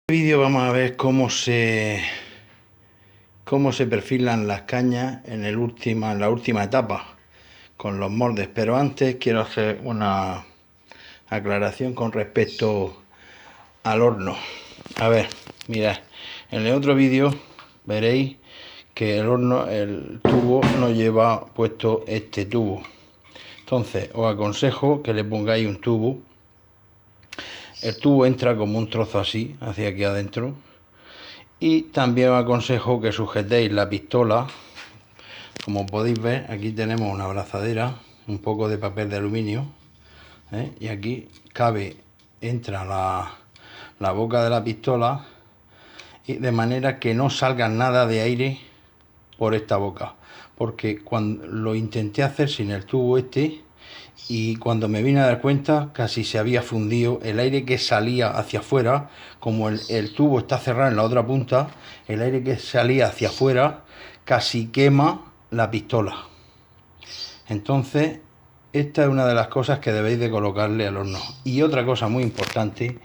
En este vídeo vamos a ver cómo se perfilan las cañas en la última etapa con los moldes, pero antes quiero hacer una aclaración con respecto al horno. A ver, mirad, en el otro vídeo veréis que el tubo no lleva puesto este tubo. Entonces os aconsejo que le pongáis un tubo. El tubo entra como un trozo así, hacia aquí adentro. Y también os aconsejo que sujetéis la pistola. Como podéis ver, aquí tenemos una abrazadera, un poco de papel de aluminio, y aquí entra la boca de la pistola, y de manera que no salga nada de aire por esta boca, porque cuando lo intenté hacer sin el tubo y cuando me vine a dar cuenta casi se había fundido el aire que salía hacia afuera. Como el tubo está cerrado en la otra punta, el aire que salía hacia afuera casi quema la pistola. Entonces esta es una de las cosas que debéis de colocarle al horno. Y otra cosa muy importante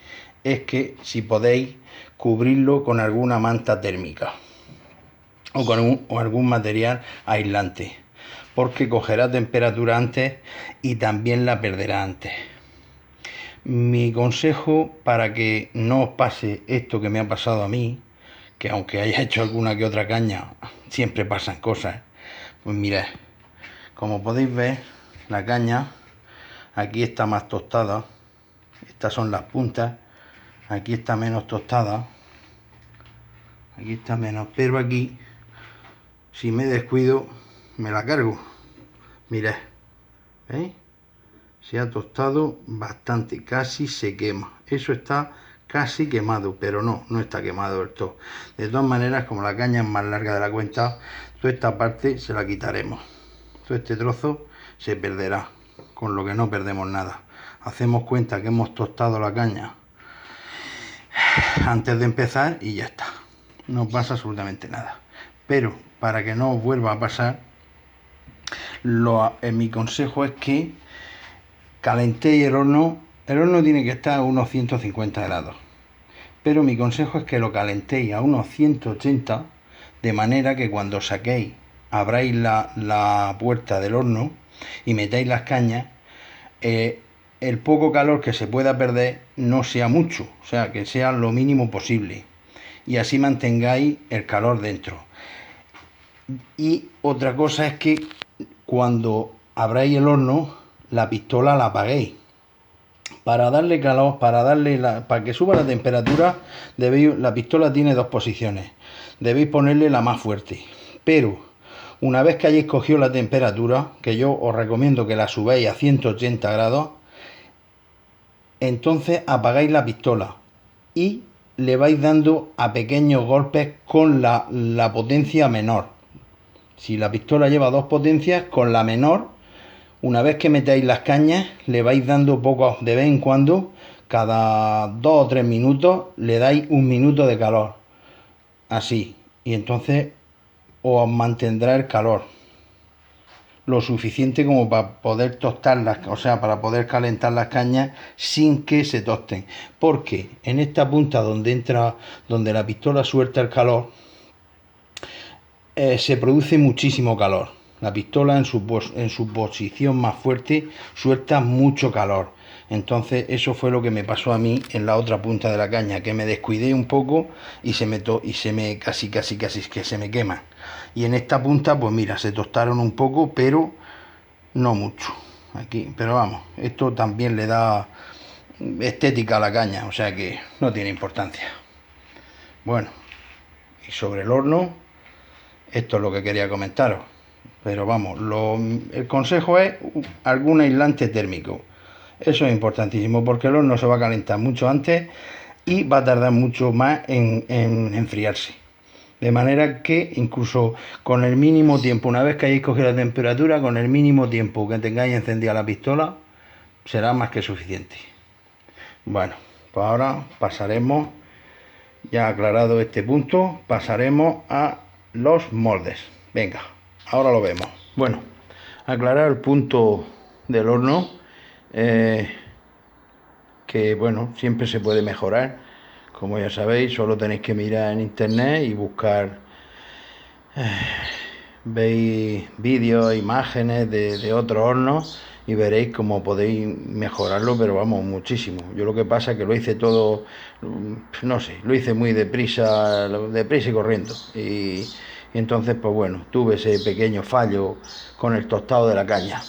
es que si podéis cubrirlo con alguna manta térmica o con algún material aislante, porque cogerá temperatura antes y también la perderá antes. Mi consejo para que no os pase esto que me ha pasado a mí, que aunque haya hecho alguna que otra caña, siempre pasan cosas, pues mirad, como podéis ver, la caña aquí está más tostada, estas son las puntas, aquí está menos tostada, aquí está menos, pero aquí, si me descuido, me la cargo. Mirad, ¿veis? Se ha tostado bastante, casi se quema. Eso está casi quemado, pero no está quemado del todo. De todas maneras, como la caña es más larga de la cuenta, toda esta parte se la quitaremos. Todo este trozo se perderá, con lo que no perdemos nada. Hacemos cuenta que hemos tostado la caña antes de empezar y ya está. No pasa absolutamente nada. Pero para que no os vuelva a pasar, mi consejo es que calentéis el horno. El horno tiene que estar a unos 150 grados, pero mi consejo es que lo calentéis a unos 180, de manera que cuando saquéis, abráis la puerta del horno y metáis las cañas, el poco calor que se pueda perder no sea mucho, o sea, que sea lo mínimo posible, y así mantengáis el calor dentro. Y otra cosa es que cuando abráis el horno, la pistola la apaguéis. Para darle calor, para que suba la temperatura, la pistola tiene dos posiciones. Debéis ponerle la más fuerte. Pero una vez que hayáis cogido la temperatura, que yo os recomiendo que la subáis a 180 grados, entonces apagáis la pistola y le vais dando a pequeños golpes con la potencia menor. Si la pistola lleva dos potencias, con la menor, una vez que metáis las cañas, le vais dando poco de vez en cuando, cada 2 o 3 minutos, le dais un minuto de calor. Así. Y entonces os mantendrá el calor lo suficiente como para poder tostarlas, o sea, para poder calentar las cañas sin que se tosten. Porque en esta punta donde la pistola suelta el calor, se produce muchísimo calor. La pistola en su posición más fuerte suelta mucho calor. Entonces eso fue lo que me pasó a mí en la otra punta de la caña, que me descuidé un poco y casi que se me quema. Y en esta punta, pues mira, se tostaron un poco, pero no mucho. Aquí, pero vamos, esto también le da estética a la caña, o sea que no tiene importancia. Bueno, y sobre el horno, esto es lo que quería comentaros. Pero vamos, el consejo es algún aislante térmico. Eso es importantísimo, porque el horno se va a calentar mucho antes y va a tardar mucho más en enfriarse. De manera que incluso con el mínimo tiempo, una vez que hayáis cogido la temperatura, con el mínimo tiempo que tengáis encendida la pistola, será más que suficiente. Bueno, pues ahora pasaremos, ya aclarado este punto, pasaremos a los moldes. Venga, ahora lo vemos. Bueno, aclarar el punto del horno, que bueno, siempre se puede mejorar, como ya sabéis, solo tenéis que mirar en internet y buscar, veis vídeos, imágenes de otros hornos y veréis cómo podéis mejorarlo, pero vamos, muchísimo. Yo lo que pasa es que lo hice todo, no sé, lo hice muy deprisa y corriendo. Y entonces, pues bueno, tuve ese pequeño fallo con el tostado de la caña.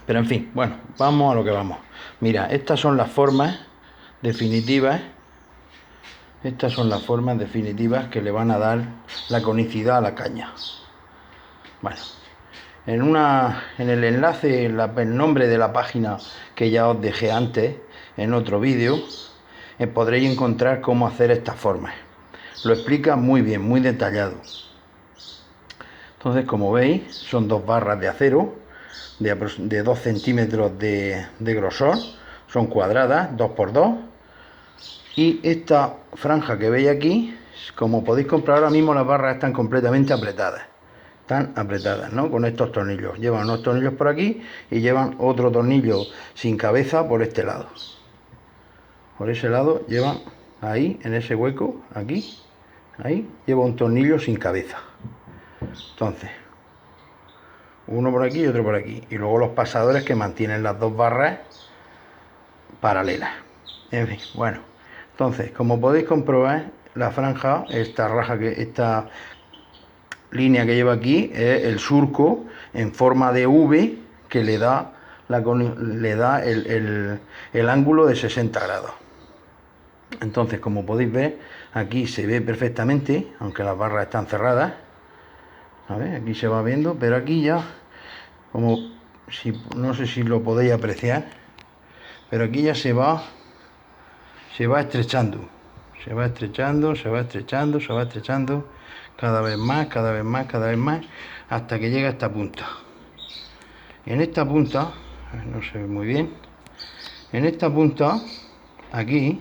Pero en fin, bueno, vamos a lo que vamos. Mira, estas son las formas definitivas. Estas son las formas definitivas que le van a dar la conicidad a la caña. Bueno, en el enlace, el nombre de la página que ya os dejé antes, en otro vídeo, podréis encontrar cómo hacer estas formas. Lo explica muy bien, muy detallado. Entonces, como veis, son dos barras de acero de 2 centímetros de grosor, son cuadradas, 2 por 2. Y esta franja que veis aquí, como podéis comprobar ahora mismo, las barras están completamente apretadas. Están apretadas, ¿no? Con estos tornillos. Llevan unos tornillos por aquí y llevan otro tornillo sin cabeza por este lado. Por ese lado llevan ahí, en ese hueco, aquí, ahí, lleva un tornillo sin cabeza. Entonces, uno por aquí y otro por aquí. Y luego los pasadores que mantienen las dos barras paralelas. En fin, bueno. Entonces, como podéis comprobar, la franja, esta línea que lleva aquí, es el surco en forma de V que le da el ángulo de 60 grados. Entonces, como podéis ver, aquí se ve perfectamente, aunque las barras están cerradas. A ver, aquí se va viendo, pero aquí ya, no sé si lo podéis apreciar, pero aquí ya se va estrechando. Se va estrechando, se va estrechando, se va estrechando, cada vez más, cada vez más, cada vez más, hasta que llega a esta punta. En esta punta, no se ve muy bien, en esta punta, aquí,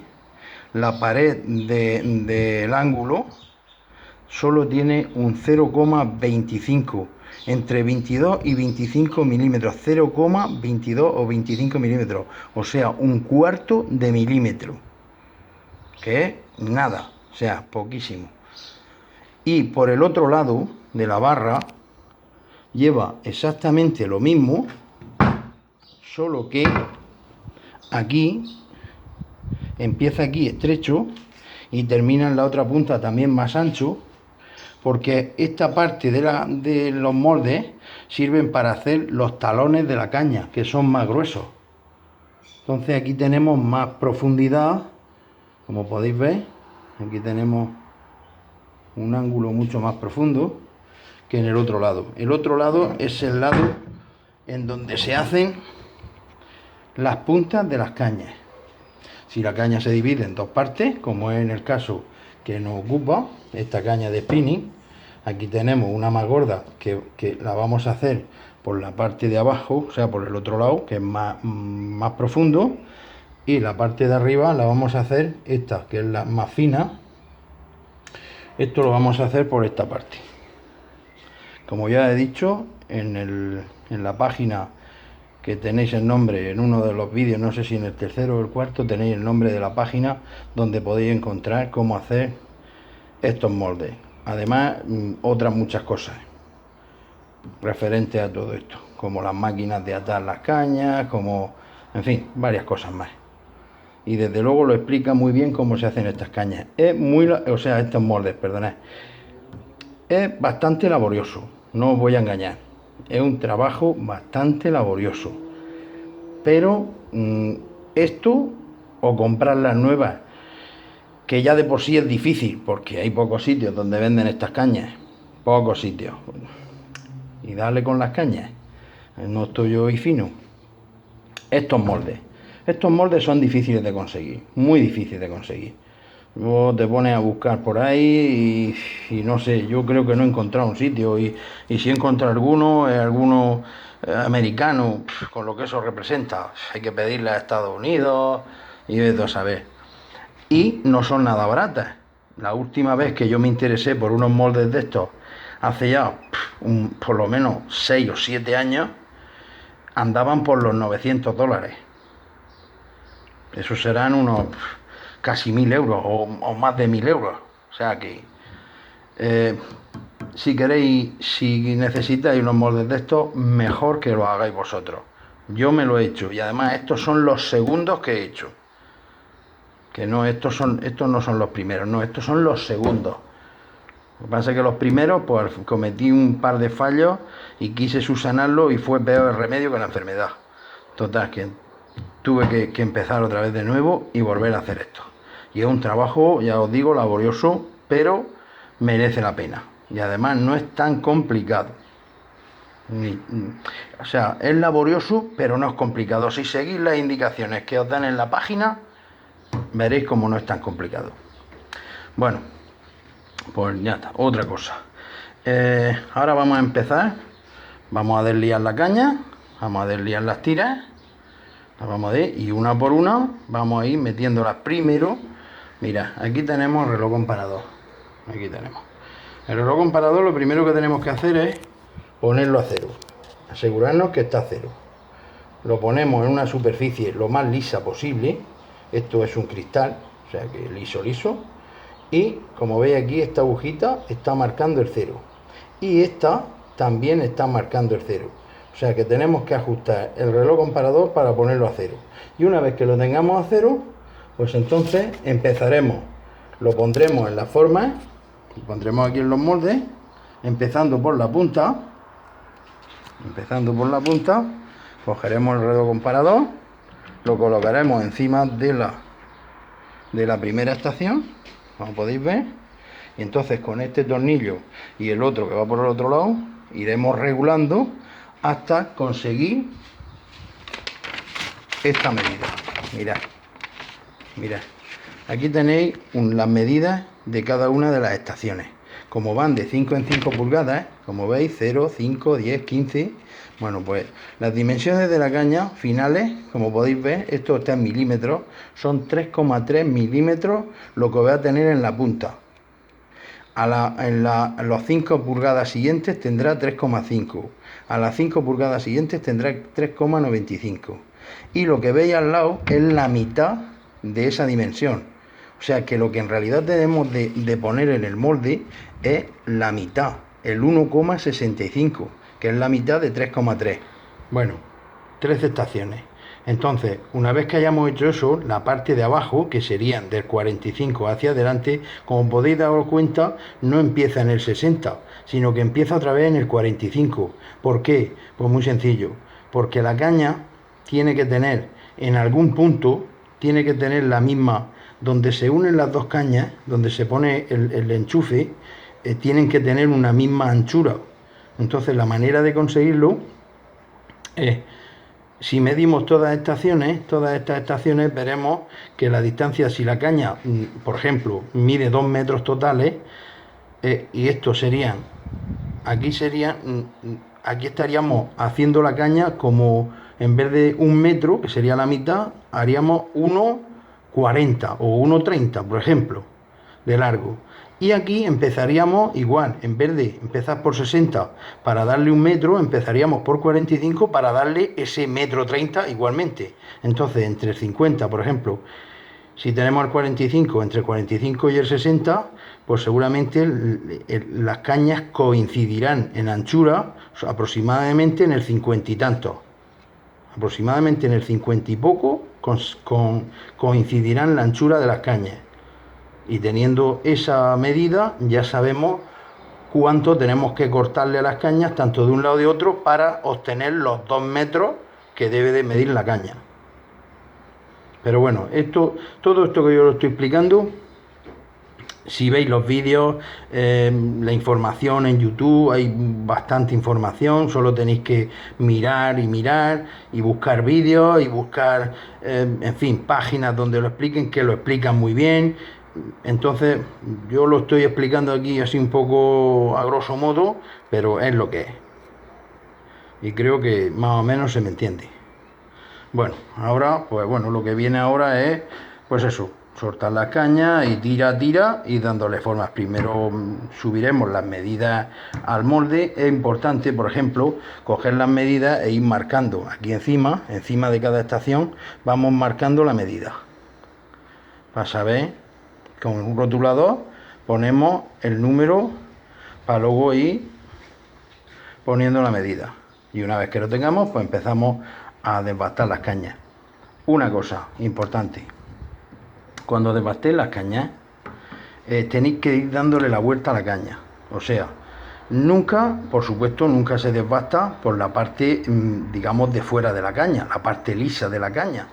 la pared del ángulo solo tiene un 0,25, entre 22 y 25 milímetros, 0,22 o 25 milímetros, o sea, un cuarto de milímetro, que es nada, o sea, poquísimo. Y por el otro lado de la barra lleva exactamente lo mismo, solo que aquí empieza aquí estrecho y termina en la otra punta también más ancho, porque esta parte de los moldes sirven para hacer los talones de la caña, que son más gruesos. Entonces aquí tenemos más profundidad, como podéis ver, aquí tenemos un ángulo mucho más profundo que en el otro lado. El otro lado es el lado en donde se hacen las puntas de las cañas. Si la caña se divide en dos partes, como es en el caso que nos ocupa, esta caña de spinning, aquí tenemos una más gorda que la vamos a hacer por la parte de abajo, o sea, por el otro lado, que es más profundo, y la parte de arriba la vamos a hacer esta, que es la más fina. Esto lo vamos a hacer por esta parte. Como ya he dicho, en la página que tenéis el nombre en uno de los vídeos, no sé si en el tercero o el cuarto, tenéis el nombre de la página donde podéis encontrar cómo hacer estos moldes. Además, otras muchas cosas referentes a todo esto, como las máquinas de atar las cañas, como, en fin, varias cosas más. Y desde luego lo explica muy bien cómo se hacen estas cañas. Estos moldes, perdonad. Es bastante laborioso, no os voy a engañar. Es un trabajo bastante laborioso. Pero esto, o comprar las nuevas, que ya de por sí es difícil, porque hay pocos sitios donde venden estas cañas. Pocos sitios. Y darle con las cañas. No estoy yo hoy fino. Estos moldes son difíciles de conseguir, muy difíciles de conseguir. Luego te pones a buscar por ahí y no sé, yo creo que no he encontrado un sitio, y si he encontrado alguno americano, con lo que eso representa, hay que pedirle a Estados Unidos y vete a saber. Y no son nada baratas. La última vez que yo me interesé por unos moldes de estos, hace ya por lo menos 6 o 7 años, andaban por los $900. Eso serán unos casi 1000 euros o más de 1000 euros. O sea que si queréis, si necesitáis unos moldes de estos, mejor que lo hagáis vosotros. Yo me lo he hecho y además estos son los segundos que he hecho. Que no, estos no son los primeros, no, estos son los segundos. Lo que pasa es que los primeros, pues cometí un par de fallos y quise subsanarlo y fue peor el remedio que la enfermedad. Total, que tuve que empezar otra vez de nuevo y volver a hacer esto. Y es un trabajo, ya os digo, laborioso, pero merece la pena. Y además no es tan complicado. O sea, es laborioso, pero no es complicado. Si seguís las indicaciones que os dan en la página, veréis cómo no es tan complicado. Bueno, pues ya está, otra cosa. Ahora vamos a empezar. Vamos a desliar la caña, vamos a desliar las tiras, las vamos a ir y una por una vamos a ir metiéndolas primero. Mira, aquí tenemos el reloj comparador. Aquí tenemos el reloj comparador. Lo primero que tenemos que hacer es ponerlo a cero, asegurarnos que está a cero. Lo ponemos en una superficie lo más lisa posible. Esto es un cristal, o sea que liso. Y como veis aquí, esta agujita está marcando el cero. Y esta también está marcando el cero. O sea que tenemos que ajustar el reloj comparador para ponerlo a cero. Y una vez que lo tengamos a cero, pues entonces empezaremos. Lo pondremos en la forma, lo pondremos aquí en los moldes, empezando por la punta. Cogeremos el reloj comparador, lo colocaremos encima de la primera estación, como podéis ver, y entonces con este tornillo y el otro que va por el otro lado iremos regulando hasta conseguir esta medida. Mirad, aquí tenéis las medidas de cada una de las estaciones, como van de 5 en 5 pulgadas, como veis, 0, 5, 10, 15. Bueno, pues las dimensiones de la caña finales, como podéis ver, esto está en milímetros, son 3,3 milímetros lo que voy a tener en la punta. En los 5 pulgadas siguientes tendrá 3,5. A las 5 pulgadas siguientes tendrá 3,95. Y lo que veis al lado es la mitad de esa dimensión. O sea que lo que en realidad debemos de poner en el molde es la mitad, el 1,65, que es la mitad de 3,3. Bueno, 13 estaciones. Entonces, una vez que hayamos hecho eso, la parte de abajo, que serían del 45 hacia adelante, como podéis daros cuenta, no empieza en el 60, sino que empieza otra vez en el 45. ¿Por qué? Pues muy sencillo, porque la caña tiene que tener, en algún punto, tiene que tener la misma, donde se unen las dos cañas, donde se pone el enchufe, tienen que tener una misma anchura. Entonces, la manera de conseguirlo es, si medimos todas estas estaciones, veremos que la distancia, si la caña, por ejemplo, mide 2 metros totales, y estos serían, aquí estaríamos haciendo la caña como, en vez de 1 metro, que sería la mitad, haríamos 1,40 o 1,30, por ejemplo, de largo. Y aquí empezaríamos igual, en vez de empezar por 60 para darle 1 metro, empezaríamos por 45 para darle ese 1,30 m igualmente. Entonces, entre el 50, por ejemplo, si tenemos el 45, entre el 45 y el 60, pues seguramente las cañas coincidirán en anchura aproximadamente en el 50 y tanto. Aproximadamente en el 50 y poco coincidirán la anchura de las cañas. Y teniendo esa medida ya sabemos cuánto tenemos que cortarle a las cañas, tanto de un lado y de otro, para obtener los 2 metros que debe de medir la caña. Pero bueno, todo esto que yo lo estoy explicando, si veis los vídeos, la información en YouTube, hay bastante información, solo tenéis que mirar y buscar vídeos y buscar, en fin, páginas donde lo expliquen, que lo explican muy bien. Entonces yo lo estoy explicando aquí así un poco a grosso modo, pero es lo que es. Y creo que más o menos se me entiende. Bueno, ahora, pues bueno, lo que viene ahora es, pues eso, soltar las cañas y tira y dándole formas. Primero subiremos las medidas al molde. Es importante, por ejemplo, coger las medidas e ir marcando aquí encima de cada estación, vamos marcando la medida. para saber, con un rotulador ponemos el número para luego ir poniendo la medida. Y una vez que lo tengamos, pues empezamos a desbastar las cañas. Una cosa importante, cuando desbastéis las cañas, tenéis que ir dándole la vuelta a la caña. O sea, nunca, por supuesto, nunca se desbasta por la parte, digamos, de fuera de la caña, la parte lisa de la caña.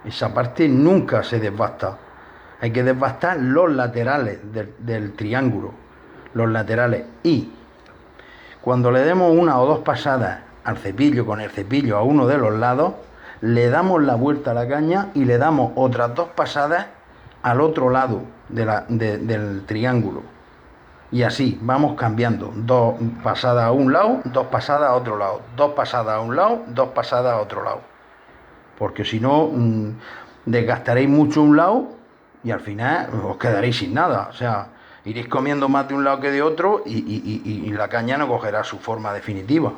Esa parte nunca se desbasta. Hay que desbastar los laterales del triángulo, los laterales. Y cuando le demos una o dos pasadas al cepillo, con el cepillo a uno de los lados, le damos la vuelta a la caña y le damos otras dos pasadas al otro lado del triángulo. Y así vamos cambiando, dos pasadas a un lado, dos pasadas a otro lado, dos pasadas a un lado, dos pasadas a otro lado. Porque si no, desgastaréis mucho un lado y al final os quedaréis sin nada. O sea, iréis comiendo más de un lado que de otro y la caña no cogerá su forma definitiva.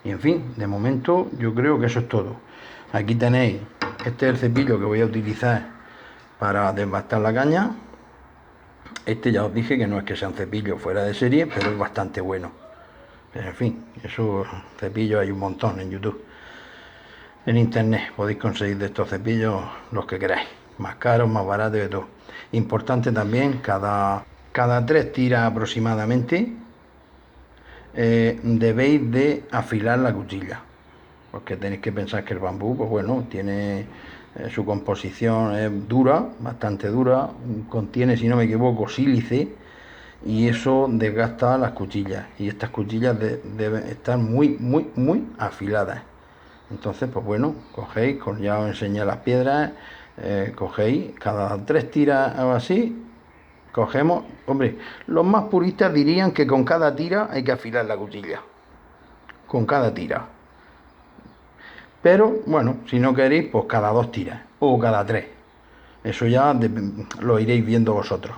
Y en fin, de momento yo creo que eso es todo. Aquí tenéis, este es el cepillo que voy a utilizar para desbastar la caña. Este ya os dije que no es que sea un cepillo fuera de serie, pero es bastante bueno. Pero en fin, esos cepillos hay un montón en YouTube. En internet podéis conseguir de estos cepillos los que queráis, más caros, más baratos, de todo. Importante también, cada 3 tiras aproximadamente debéis de afilar la cuchilla, porque tenéis que pensar que el bambú, pues bueno, tiene su composición es dura, bastante dura, contiene, si no me equivoco, sílice, y eso desgasta las cuchillas, y estas cuchillas deben estar muy afiladas. Entonces, pues bueno, cogéis, ya os enseñé las piedras, cogéis cada 3 tiras o así, cogemos, hombre, los más puristas dirían que con cada tira hay que afilar la cuchilla, con cada tira. Pero bueno, si no queréis, pues cada 2 tiras o cada 3. Eso ya lo iréis viendo vosotros.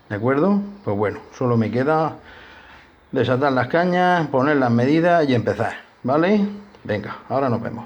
¿De acuerdo? Pues bueno, solo me queda desatar las cañas, poner las medidas y empezar. ¿Vale? Venga, ahora nos vemos.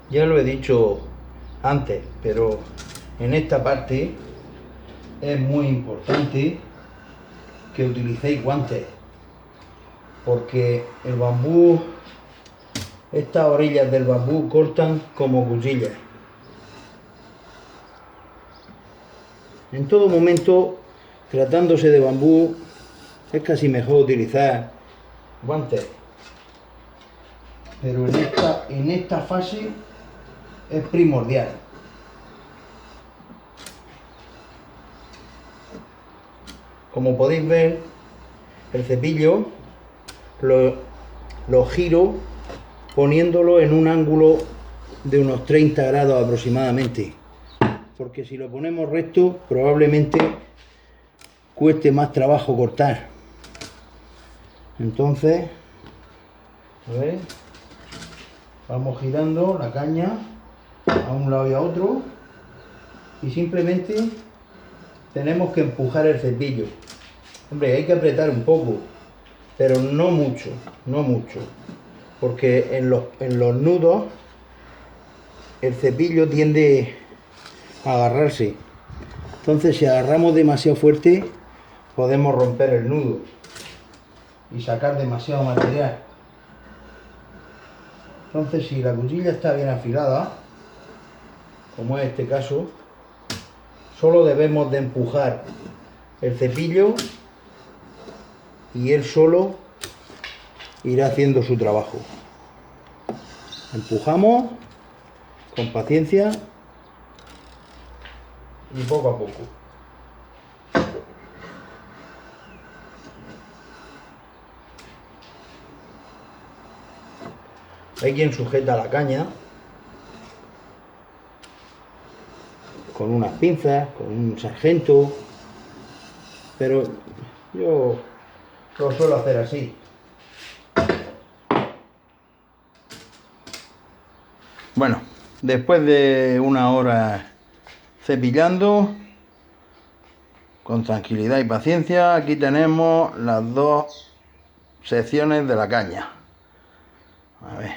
Ya lo he dicho antes, pero en esta parte es muy importante que utilicéis guantes, porque el bambú, estas orillas del bambú cortan como cuchillas. En todo momento, tratándose de bambú, es casi mejor utilizar guantes, pero en esta fase es primordial. Como podéis ver, el cepillo lo giro poniéndolo en un ángulo de unos 30 grados aproximadamente, porque si lo ponemos recto probablemente cueste más trabajo cortar. Entonces, a ver, vamos girando la caña a un lado y a otro y simplemente tenemos que empujar el cepillo. Hombre, hay que apretar un poco, pero no mucho, porque en los nudos el cepillo tiende a agarrarse. Entonces, si agarramos demasiado fuerte, podemos romper el nudo y sacar demasiado material. Entonces, si la cuchilla está bien afilada, como es este caso, solo debemos de empujar el cepillo y él solo irá haciendo su trabajo. Empujamos con paciencia y poco a poco. Hay quien sujeta la caña con unas pinzas, con un sargento, pero yo lo suelo hacer así. Bueno, después de una hora cepillando con tranquilidad y paciencia, aquí tenemos las dos secciones de la caña. A ver,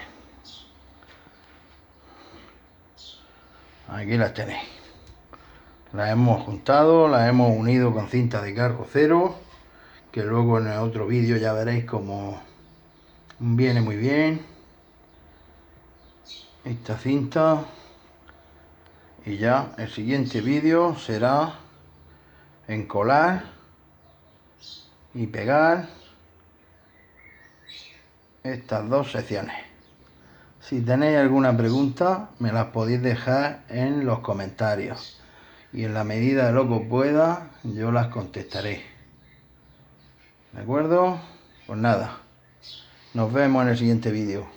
aquí las tenéis. Las hemos juntado, las hemos unido con cinta de carro cero, que luego en el otro vídeo ya veréis cómo viene muy bien esta cinta. Y ya el siguiente vídeo será encolar y pegar estas dos secciones. Si tenéis alguna pregunta, me las podéis dejar en los comentarios y en la medida de lo que pueda yo las contestaré. ¿De acuerdo? Pues nada, nos vemos en el siguiente vídeo.